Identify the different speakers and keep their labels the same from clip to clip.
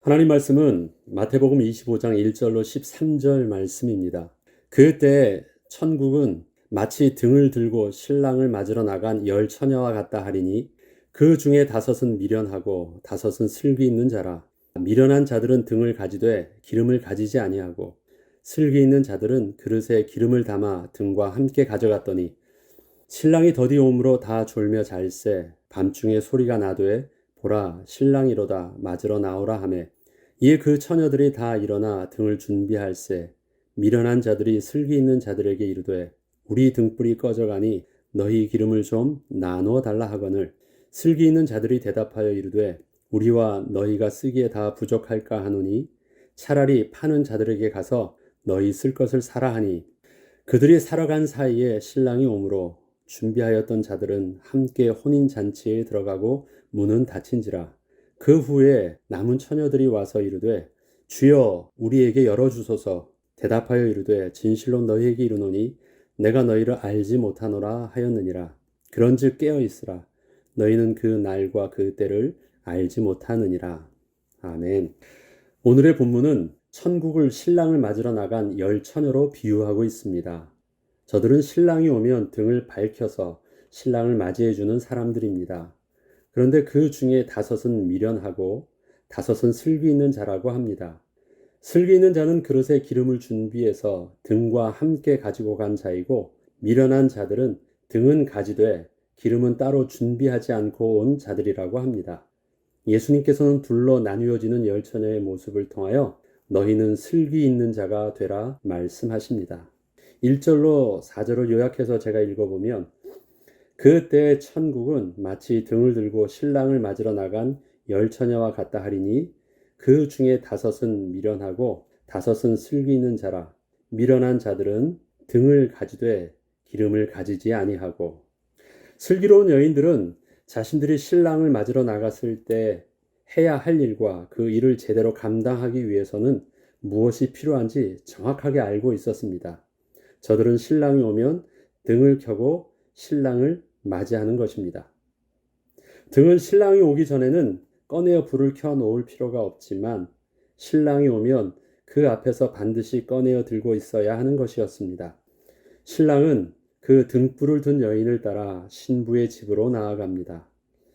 Speaker 1: 하나님 말씀은 마태복음 25장 1절로 13절 말씀입니다. 그때 천국은 마치 등을 들고 신랑을 맞으러 나간 열 처녀와 같다 하리니 그 중에 다섯은 미련하고 다섯은 슬기 있는 자라. 미련한 자들은 등을 가지되 기름을 가지지 아니하고 슬기 있는 자들은 그릇에 기름을 담아 등과 함께 가져갔더니 신랑이 더디 오므로 다 졸며 잘세 밤중에 소리가 나되 보라 신랑이로다 맞으러 나오라 하매 이에 그 처녀들이 다 일어나 등을 준비할세 미련한 자들이 슬기 있는 자들에게 이르되 우리 등불이 꺼져가니 너희 기름을 좀 나누어 달라 하거늘 슬기 있는 자들이 대답하여 이르되 우리와 너희가 쓰기에 다 부족할까 하노니 차라리 파는 자들에게 가서 너희 쓸 것을 사라 하니 그들이 사러 간 사이에 신랑이 오므로 준비하였던 자들은 함께 혼인잔치에 들어가고 문은 닫힌지라. 그 후에 남은 처녀들이 와서 이르되 주여 우리에게 열어주소서. 대답하여 이르되 진실로 너희에게 이르노니 내가 너희를 알지 못하노라 하였느니라. 그런즉 깨어 있으라. 너희는 그 날과 그 때를 알지 못하느니라. 아멘. 오늘의 본문은 천국을 신랑을 맞으러 나간 열 처녀로 비유하고 있습니다. 저들은 신랑이 오면 등을 밝혀서 신랑을 맞이해주는 사람들입니다. 그런데 그 중에 다섯은 미련하고 다섯은 슬기 있는 자라고 합니다. 슬기 있는 자는 그릇에 기름을 준비해서 등과 함께 가지고 간 자이고 미련한 자들은 등은 가지되 기름은 따로 준비하지 않고 온 자들이라고 합니다. 예수님께서는 둘로 나뉘어지는 열 처녀의 모습을 통하여 너희는 슬기 있는 자가 되라 말씀하십니다. 1절로 4절을 요약해서 제가 읽어보면 그때 천국은 마치 등을 들고 신랑을 맞으러 나간 열 처녀와 같다 하리니 그 중에 다섯은 미련하고 다섯은 슬기 있는 자라. 미련한 자들은 등을 가지되 기름을 가지지 아니하고 슬기로운 여인들은 자신들이 신랑을 맞으러 나갔을 때 해야 할 일과 그 일을 제대로 감당하기 위해서는 무엇이 필요한지 정확하게 알고 있었습니다. 저들은 신랑이 오면 등을 켜고 신랑을 맞이하는 것입니다. 등은 신랑이 오기 전에는 꺼내어 불을 켜 놓을 필요가 없지만 신랑이 오면 그 앞에서 반드시 꺼내어 들고 있어야 하는 것이었습니다. 신랑은 그 등불을 든 여인을 따라 신부의 집으로 나아갑니다.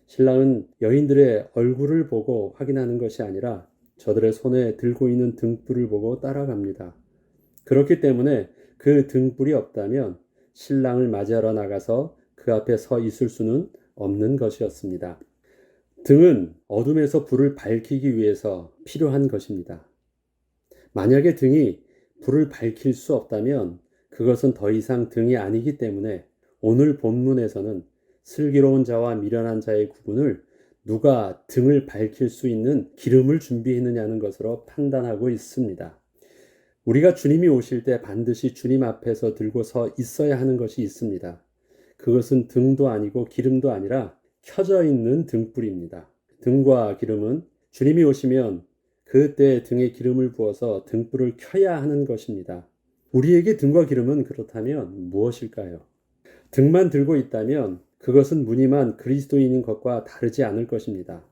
Speaker 1: 신랑은 여인들의 얼굴을 보고 확인하는 것이 아니라 저들의 손에 들고 있는 등불을 보고 따라갑니다. 그렇기 때문에 그 등불이 없다면 신랑을 맞이하러 나가서 그 앞에 서 있을 수는 없는 것이었습니다. 등은 어둠에서 불을 밝히기 위해서 필요한 것입니다. 만약에 등이 불을 밝힐 수 없다면 그것은 더 이상 등이 아니기 때문에 오늘 본문에서는 슬기로운 자와 미련한 자의 구분을 누가 등을 밝힐 수 있는 기름을 준비했느냐는 것으로 판단하고 있습니다. 우리가 주님이 오실 때 반드시 주님 앞에서 들고 서 있어야 하는 것이 있습니다. 그것은 등도 아니고 기름도 아니라 켜져 있는 등불입니다. 등과 기름은 주님이 오시면 그때 등에 기름을 부어서 등불을 켜야 하는 것입니다. 우리에게 등과 기름은 그렇다면 무엇일까요? 등만 들고 있다면 그것은 무늬만 그리스도인인 것과 다르지 않을 것입니다.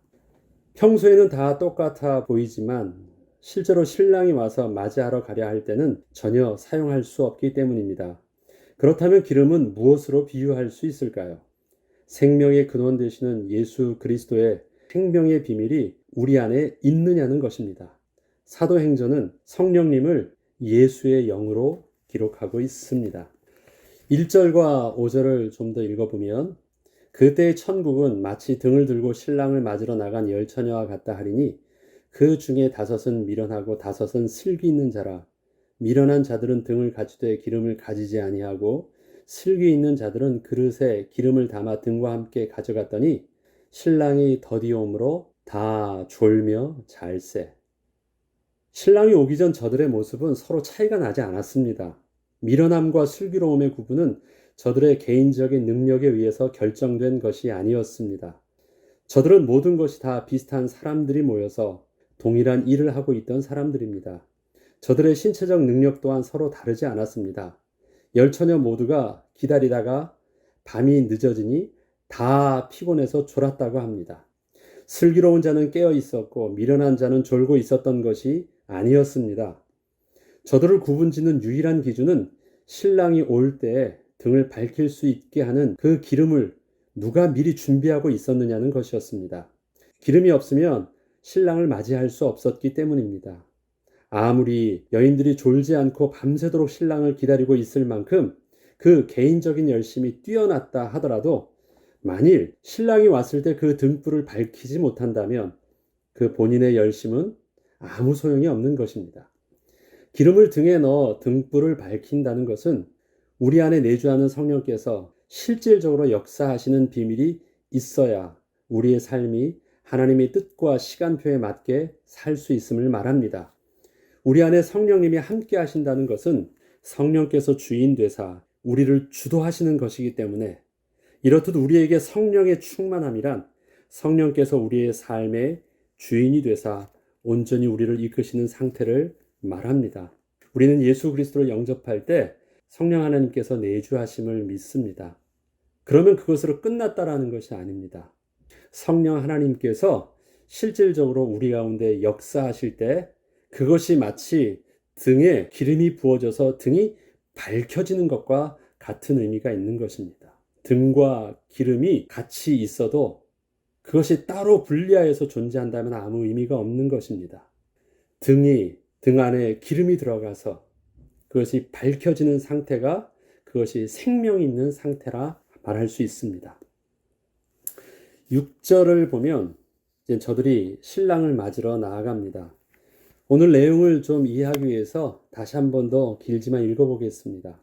Speaker 1: 평소에는 다 똑같아 보이지만 실제로 신랑이 와서 맞이하러 가려 할 때는 전혀 사용할 수 없기 때문입니다. 그렇다면 기름은 무엇으로 비유할 수 있을까요? 생명의 근원 되시는 예수 그리스도의 생명의 비밀이 우리 안에 있느냐는 것입니다. 사도행전은 성령님을 예수의 영으로 기록하고 있습니다. 1절과 5절을 좀 더 읽어보면 그때의 천국은 마치 등을 들고 신랑을 맞으러 나간 열 처녀와 같다 하리니 그 중에 다섯은 미련하고 다섯은 슬기 있는 자라. 미련한 자들은 등을 가지되 기름을 가지지 아니하고 슬기 있는 자들은 그릇에 기름을 담아 등과 함께 가져갔더니 신랑이 더디 오므로 다 졸며 잘세. 신랑이 오기 전 저들의 모습은 서로 차이가 나지 않았습니다. 미련함과 슬기로움의 구분은 저들의 개인적인 능력에 의해서 결정된 것이 아니었습니다. 저들은 모든 것이 다 비슷한 사람들이 모여서 동일한 일을 하고 있던 사람들입니다. 저들의 신체적 능력 또한 서로 다르지 않았습니다. 열 처녀 모두가 기다리다가 밤이 늦어지니 다 피곤해서 졸았다고 합니다. 슬기로운 자는 깨어 있었고 미련한 자는 졸고 있었던 것이 아니었습니다. 저들을 구분짓는 유일한 기준은 신랑이 올 때 등을 밝힐 수 있게 하는 그 기름을 누가 미리 준비하고 있었느냐는 것이었습니다. 기름이 없으면 신랑을 맞이할 수 없었기 때문입니다. 아무리 여인들이 졸지 않고 밤새도록 신랑을 기다리고 있을 만큼 그 개인적인 열심이 뛰어났다 하더라도 만일 신랑이 왔을 때 그 등불을 밝히지 못한다면 그 본인의 열심은 아무 소용이 없는 것입니다. 기름을 등에 넣어 등불을 밝힌다는 것은 우리 안에 내주하는 성령께서 실질적으로 역사하시는 비밀이 있어야 우리의 삶이 하나님의 뜻과 시간표에 맞게 살 수 있음을 말합니다. 우리 안에 성령님이 함께 하신다는 것은 성령께서 주인 되사 우리를 주도하시는 것이기 때문에 이렇듯 우리에게 성령의 충만함이란 성령께서 우리의 삶의 주인이 되사 온전히 우리를 이끄시는 상태를 말합니다. 우리는 예수 그리스도를 영접할 때 성령 하나님께서 내주하심을 믿습니다. 그러면 그것으로 끝났다라는 것이 아닙니다. 성령 하나님께서 실질적으로 우리 가운데 역사하실 때 그것이 마치 등에 기름이 부어져서 등이 밝혀지는 것과 같은 의미가 있는 것입니다. 등과 기름이 같이 있어도 그것이 따로 분리하여서 존재한다면 아무 의미가 없는 것입니다. 등 안에 기름이 들어가서 그것이 밝혀지는 상태가 그것이 생명이 있는 상태라 말할 수 있습니다. 6절을 보면 이제 저들이 신랑을 맞으러 나아갑니다. 오늘 내용을 좀 이해하기 위해서 다시 한 번 더 길지만 읽어보겠습니다.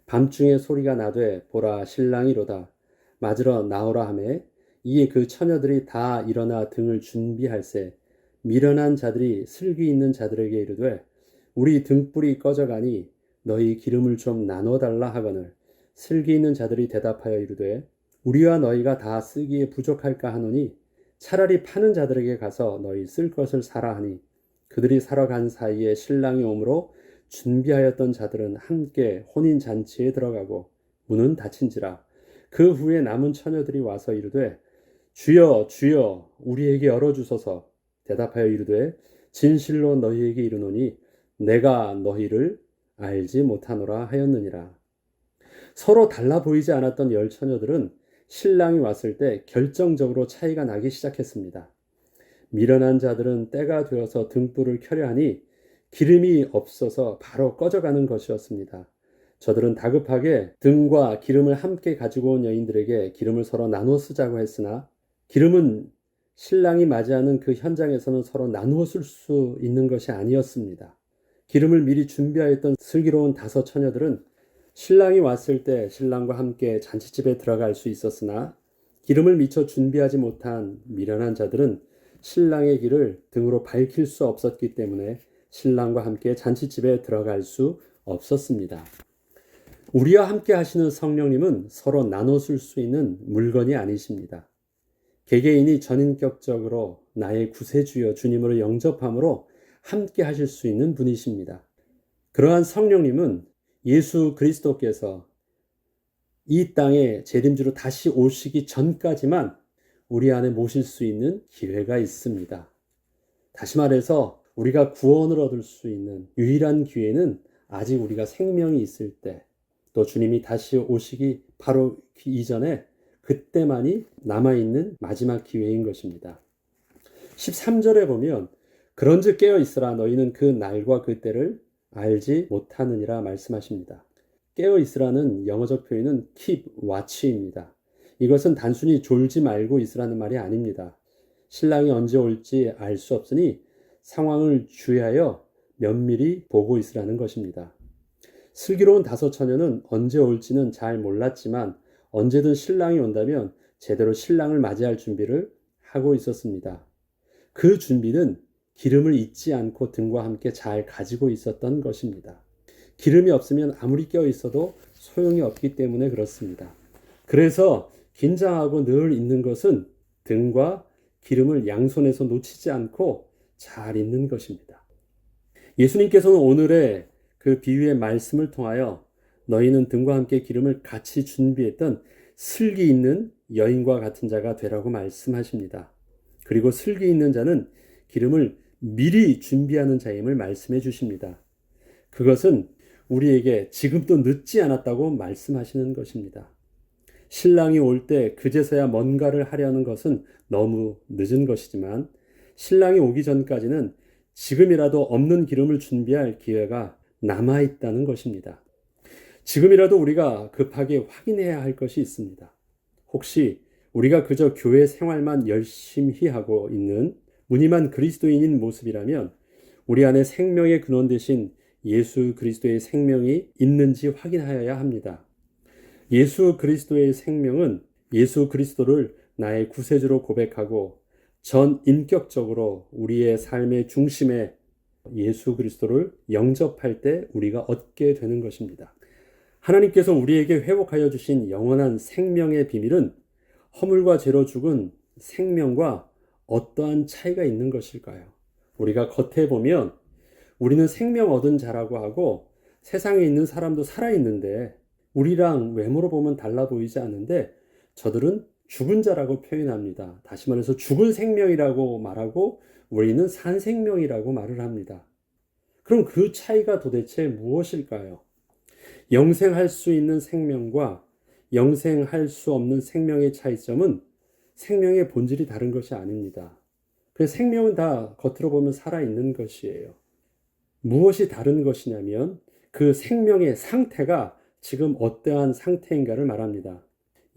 Speaker 1: 밤중에 소리가 나되 보라 신랑이로다 맞으러 나오라 하매 이에 그 처녀들이 다 일어나 등을 준비할세 미련한 자들이 슬기 있는 자들에게 이르되 우리 등불이 꺼져가니 너희 기름을 좀 나눠달라 하거늘 슬기 있는 자들이 대답하여 이르되 우리와 너희가 다 쓰기에 부족할까 하노니 차라리 파는 자들에게 가서 너희 쓸 것을 사라 하니 그들이 사러 간 사이에 신랑이 오므로 준비하였던 자들은 함께 혼인잔치에 들어가고 문은 닫힌지라 그 후에 남은 처녀들이 와서 이르되 주여 주여 우리에게 열어주소서 대답하여 이르되 진실로 너희에게 이르노니 내가 너희를 알지 못하노라 하였느니라. 서로 달라 보이지 않았던 열 처녀들은 신랑이 왔을 때 결정적으로 차이가 나기 시작했습니다. 미련한 자들은 때가 되어서 등불을 켜려 하니 기름이 없어서 바로 꺼져가는 것이었습니다. 저들은 다급하게 등과 기름을 함께 가지고 온 여인들에게 기름을 서로 나누어 쓰자고 했으나 기름은 신랑이 맞이하는 그 현장에서는 서로 나누어 쓸 수 있는 것이 아니었습니다. 기름을 미리 준비하였던 슬기로운 5 처녀들은 신랑이 왔을 때 신랑과 함께 잔치집에 들어갈 수 있었으나 기름을 미처 준비하지 못한 미련한 자들은 신랑의 길을 등으로 밝힐 수 없었기 때문에 신랑과 함께 잔치집에 들어갈 수 없었습니다. 우리와 함께 하시는 성령님은 서로 나눠 쓸 수 있는 물건이 아니십니다. 개개인이 전인격적으로 나의 구세주여 주님으로 영접함으로 함께 하실 수 있는 분이십니다. 그러한 성령님은 예수 그리스도께서 이 땅에 재림주로 다시 오시기 전까지만 우리 안에 모실 수 있는 기회가 있습니다. 다시 말해서 우리가 구원을 얻을 수 있는 유일한 기회는 아직 우리가 생명이 있을 때, 또 주님이 다시 오시기 바로 이전에 그때만이 남아있는 마지막 기회인 것입니다. 13절에 보면 그런즉 깨어 있으라 너희는 그 날과 그 때를 알지 못하느니라 말씀하십니다. 깨어 있으라는 영어적 표현은 keep watch입니다. 이것은 단순히 졸지 말고 있으라는 말이 아닙니다. 신랑이 언제 올지 알 수 없으니 상황을 주의하여 면밀히 보고 있으라는 것입니다. 슬기로운 5 처녀는 언제 올지는 잘 몰랐지만 언제든 신랑이 온다면 제대로 신랑을 맞이할 준비를 하고 있었습니다. 그 준비는 기름을 잊지 않고 등과 함께 잘 가지고 있었던 것입니다. 기름이 없으면 아무리 깨어 있어도 소용이 없기 때문에 그렇습니다. 그래서 긴장하고 늘 있는 것은 등과 기름을 양손에서 놓치지 않고 잘 있는 것입니다. 예수님께서는 오늘의 그 비유의 말씀을 통하여 너희는 등과 함께 기름을 같이 준비했던 슬기 있는 여인과 같은 자가 되라고 말씀하십니다. 그리고 슬기 있는 자는 기름을 미리 준비하는 자임을 말씀해 주십니다. 그것은 우리에게 지금도 늦지 않았다고 말씀하시는 것입니다. 신랑이 올 때 그제서야 뭔가를 하려는 것은 너무 늦은 것이지만 신랑이 오기 전까지는 지금이라도 없는 기름을 준비할 기회가 남아있다는 것입니다. 지금이라도 우리가 급하게 확인해야 할 것이 있습니다. 혹시 우리가 그저 교회 생활만 열심히 하고 있는 무늬만 그리스도인인 모습이라면 우리 안에 생명의 근원 되신 예수 그리스도의 생명이 있는지 확인하여야 합니다. 예수 그리스도의 생명은 예수 그리스도를 나의 구세주로 고백하고 전 인격적으로 우리의 삶의 중심에 예수 그리스도를 영접할 때 우리가 얻게 되는 것입니다. 하나님께서 우리에게 회복하여 주신 영원한 생명의 비밀은 허물과 죄로 죽은 생명과 어떠한 차이가 있는 것일까요? 우리가 겉에 보면 우리는 생명 얻은 자라고 하고 세상에 있는 사람도 살아있는데 우리랑 외모로 보면 달라 보이지 않는데 저들은 죽은 자라고 표현합니다. 다시 말해서 죽은 생명이라고 말하고 우리는 산 생명이라고 말을 합니다. 그럼 그 차이가 도대체 무엇일까요? 영생할 수 있는 생명과 영생할 수 없는 생명의 차이점은 생명의 본질이 다른 것이 아닙니다. 그래서 생명은 다 겉으로 보면 살아있는 것이에요. 무엇이 다른 것이냐면 그 생명의 상태가 지금 어떠한 상태인가를 말합니다.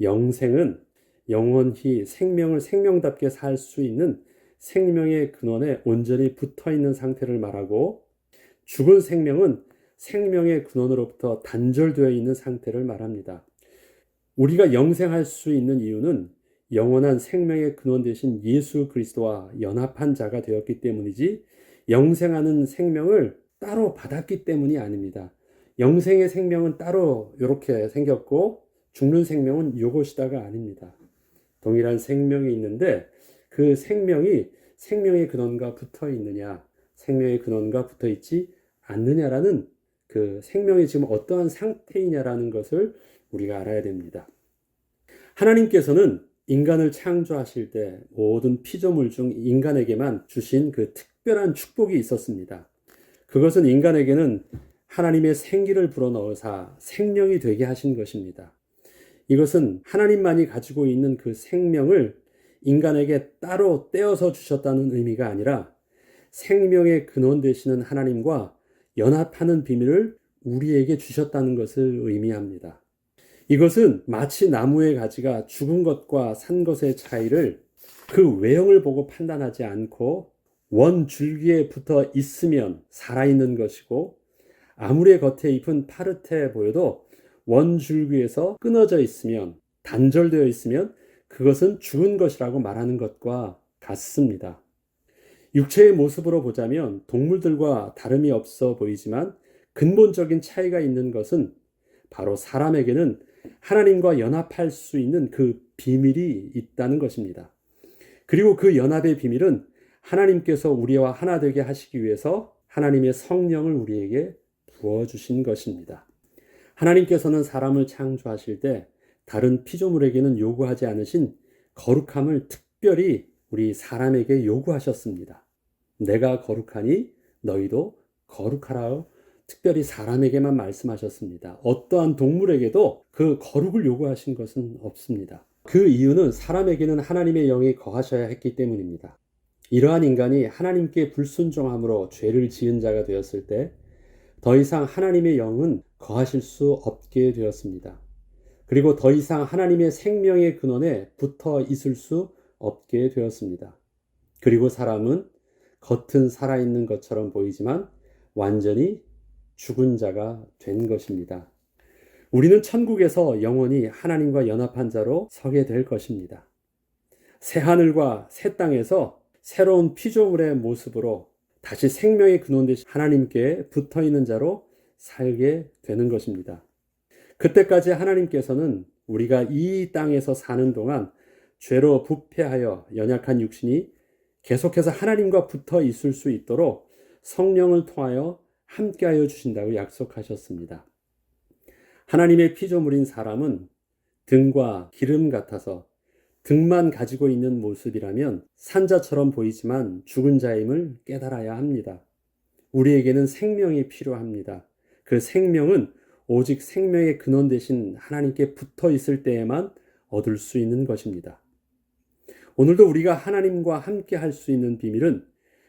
Speaker 1: 영생은 영원히 생명을 생명답게 살 수 있는 생명의 근원에 온전히 붙어 있는 상태를 말하고 죽은 생명은 생명의 근원으로부터 단절되어 있는 상태를 말합니다. 우리가 영생할 수 있는 이유는 영원한 생명의 근원 되신 예수 그리스도와 연합한 자가 되었기 때문이지 영생하는 생명을 따로 받았기 때문이 아닙니다. 영생의 생명은 따로 이렇게 생겼고 죽는 생명은 이것이다가 아닙니다. 동일한 생명이 있는데 그 생명이 생명의 근원과 붙어 있느냐, 생명의 근원과 붙어 있지 않느냐라는 그 생명이 지금 어떠한 상태이냐라는 것을 우리가 알아야 됩니다. 하나님께서는 인간을 창조하실 때 모든 피조물 중 인간에게만 주신 그 특별한 축복이 있었습니다. 그것은 인간에게는 하나님의 생기를 불어넣으사 생명이 되게 하신 것입니다. 이것은 하나님만이 가지고 있는 그 생명을 인간에게 따로 떼어서 주셨다는 의미가 아니라 생명의 근원 되시는 하나님과 연합하는 비밀을 우리에게 주셨다는 것을 의미합니다. 이것은 마치 나무의 가지가 죽은 것과 산 것의 차이를 그 외형을 보고 판단하지 않고 원 줄기에 붙어 있으면 살아있는 것이고 아무리 겉에 잎은 파릇해 보여도 원 줄기에서 끊어져 있으면 단절되어 있으면 그것은 죽은 것이라고 말하는 것과 같습니다. 육체의 모습으로 보자면 동물들과 다름이 없어 보이지만 근본적인 차이가 있는 것은 바로 사람에게는 하나님과 연합할 수 있는 그 비밀이 있다는 것입니다. 그리고 그 연합의 비밀은 하나님께서 우리와 하나 되게 하시기 위해서 하나님의 성령을 우리에게 부어주신 것입니다. 하나님께서는 사람을 창조하실 때 다른 피조물에게는 요구하지 않으신 거룩함을 특별히 우리 사람에게 요구하셨습니다. 내가 거룩하니 너희도 거룩하라. 특별히 사람에게만 말씀하셨습니다. 어떠한 동물에게도 그 거룩을 요구하신 것은 없습니다. 그 이유는 사람에게는 하나님의 영이 거하셔야 했기 때문입니다. 이러한 인간이 하나님께 불순종함으로 죄를 지은 자가 되었을 때 더 이상 하나님의 영은 거하실 수 없게 되었습니다. 그리고 더 이상 하나님의 생명의 근원에 붙어 있을 수 없게 되었습니다. 그리고 사람은 겉은 살아있는 것처럼 보이지만 완전히 죽은 자가 된 것입니다. 우리는 천국에서 영원히 하나님과 연합한 자로 서게 될 것입니다. 새 하늘과 새 땅에서 새로운 피조물의 모습으로 다시 생명의 근원 되신 하나님께 붙어 있는 자로 살게 되는 것입니다. 그때까지 하나님께서는 우리가 이 땅에서 사는 동안 죄로 부패하여 연약한 육신이 계속해서 하나님과 붙어 있을 수 있도록 성령을 통하여 함께하여 주신다고 약속하셨습니다. 하나님의 피조물인 사람은 등과 기름 같아서 등만 가지고 있는 모습이라면 산자처럼 보이지만 죽은 자임을 깨달아야 합니다. 우리에게는 생명이 필요합니다. 그 생명은 오직 생명의 근원 되신 하나님께 붙어 있을 때에만 얻을 수 있는 것입니다. 오늘도 우리가 하나님과 함께 할 수 있는 비밀은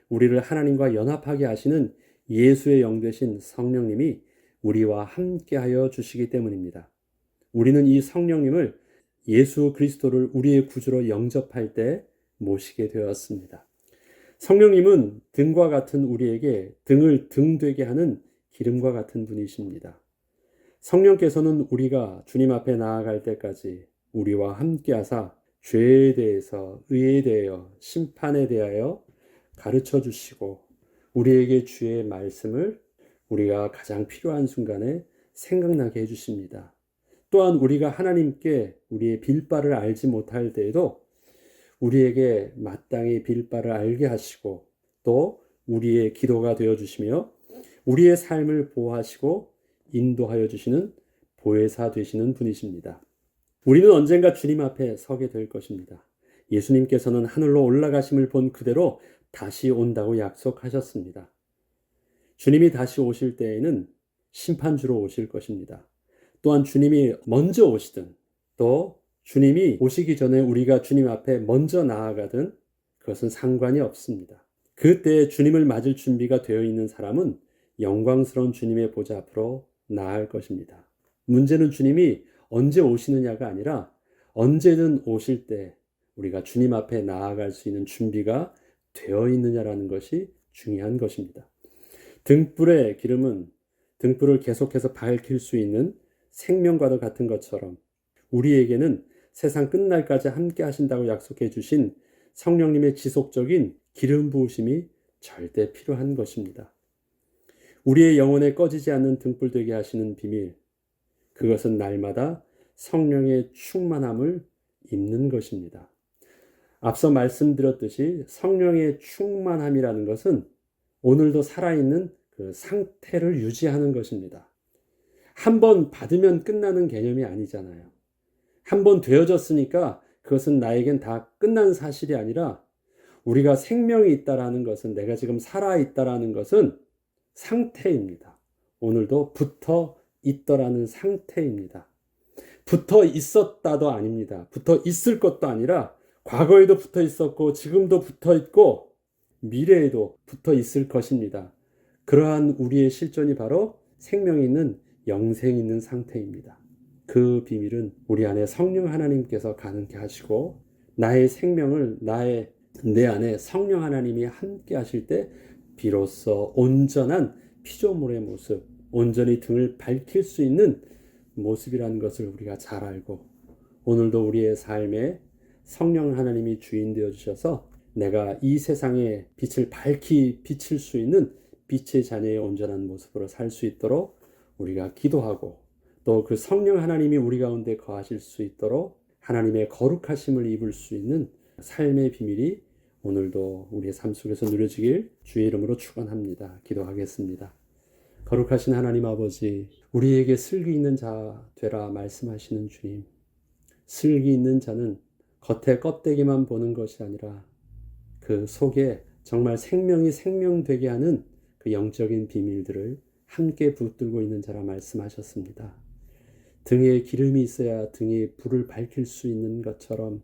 Speaker 1: 우리를 하나님과 연합하게 하시는 예수의 영 되신 성령님이 우리와 함께 하여 주시기 때문입니다. 우리는 이 성령님을 예수 그리스도를 우리의 구주로 영접할 때 모시게 되었습니다. 성령님은 등과 같은 우리에게 등을 등되게 하는 기름과 같은 분이십니다. 성령께서는 우리가 주님 앞에 나아갈 때까지 우리와 함께 하사 죄에 대해서, 의에 대하여, 심판에 대하여 가르쳐 주시고 우리에게 주의 말씀을 우리가 가장 필요한 순간에 생각나게 해주십니다. 또한 우리가 하나님께 우리의 빌바를 알지 못할 때에도 우리에게 마땅히 빌바를 알게 하시고 또 우리의 기도가 되어주시며 우리의 삶을 보호하시고 인도하여 주시는 보혜사 되시는 분이십니다. 우리는 언젠가 주님 앞에 서게 될 것입니다. 예수님께서는 하늘로 올라가심을 본 그대로 다시 온다고 약속하셨습니다. 주님이 다시 오실 때에는 심판주로 오실 것입니다. 또한 주님이 먼저 오시든 또 주님이 오시기 전에 우리가 주님 앞에 먼저 나아가든 그것은 상관이 없습니다. 그때 주님을 맞을 준비가 되어 있는 사람은 영광스러운 주님의 보좌 앞으로 나아갈 것입니다. 문제는 주님이 언제 오시느냐가 아니라 언제든 오실 때 우리가 주님 앞에 나아갈 수 있는 준비가 되어 있느냐라는 것이 중요한 것입니다. 등불의 기름은 등불을 계속해서 밝힐 수 있는 생명과도 같은 것처럼 우리에게는 세상 끝날까지 함께 하신다고 약속해 주신 성령님의 지속적인 기름 부으심이 절대 필요한 것입니다. 우리의 영혼에 꺼지지 않는 등불 되게 하시는 비밀, 그것은 날마다 성령의 충만함을 입는 것입니다. 앞서 말씀드렸듯이 성령의 충만함이라는 것은 오늘도 살아있는 그 상태를 유지하는 것입니다. 한번 받으면 끝나는 개념이 아니잖아요. 한번 되어졌으니까 그것은 나에겐 다 끝난 사실이 아니라 우리가 생명이 있다라는 것은 내가 지금 살아있다라는 것은 상태입니다. 오늘도 붙어 있더라는 상태입니다. 붙어 있었다도 아닙니다. 붙어 있을 것도 아니라 과거에도 붙어 있었고 지금도 붙어 있고 미래에도 붙어 있을 것입니다. 그러한 우리의 실존이 바로 생명이 있는 영생이 있는 상태입니다. 그 비밀은 우리 안에 성령 하나님께서 가능케 하시고 나의 생명을 내 안에 성령 하나님이 함께 하실 때 비로소 온전한 피조물의 모습, 온전히 등을 밝힐 수 있는 모습이라는 것을 우리가 잘 알고 오늘도 우리의 삶에 성령 하나님이 주인 되어 주셔서 내가 이 세상에 빛을 밝히 비칠 수 있는 빛의 자녀의 온전한 모습으로 살 수 있도록 우리가 기도하고 또 그 성령 하나님이 우리 가운데 거하실 수 있도록 하나님의 거룩하심을 입을 수 있는 삶의 비밀이 오늘도 우리의 삶 속에서 누려지길 주의 이름으로 축원합니다. 기도하겠습니다. 거룩하신 하나님 아버지, 우리에게 슬기 있는 자 되라 말씀하시는 주님, 슬기 있는 자는 겉에 껍데기만 보는 것이 아니라 그 속에 정말 생명이 생명되게 하는 그 영적인 비밀들을 함께 붙들고 있는 자라 말씀하셨습니다. 등에 기름이 있어야 등에 불을 밝힐 수 있는 것처럼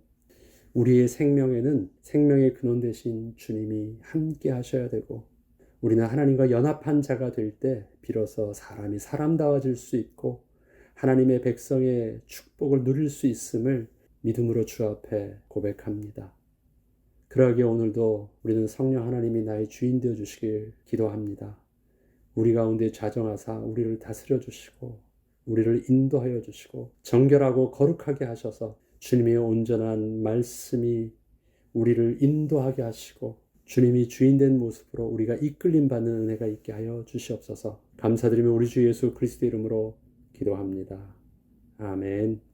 Speaker 1: 우리의 생명에는 생명의 근원 되신 주님이 함께 하셔야 되고 우리는 하나님과 연합한 자가 될 때 비로소 사람이 사람다워질 수 있고 하나님의 백성의 축복을 누릴 수 있음을 믿음으로 주 앞에 고백합니다. 그러기에 오늘도 우리는 성령 하나님이 나의 주인 되어 주시길 기도합니다. 우리 가운데 좌정하사 우리를 다스려 주시고 우리를 인도하여 주시고 정결하고 거룩하게 하셔서 주님의 온전한 말씀이 우리를 인도하게 하시고 주님이 주인된 모습으로 우리가 이끌림 받는 은혜가 있게 하여 주시옵소서. 감사드리며 우리 주 예수 그리스도 이름으로 기도합니다. 아멘.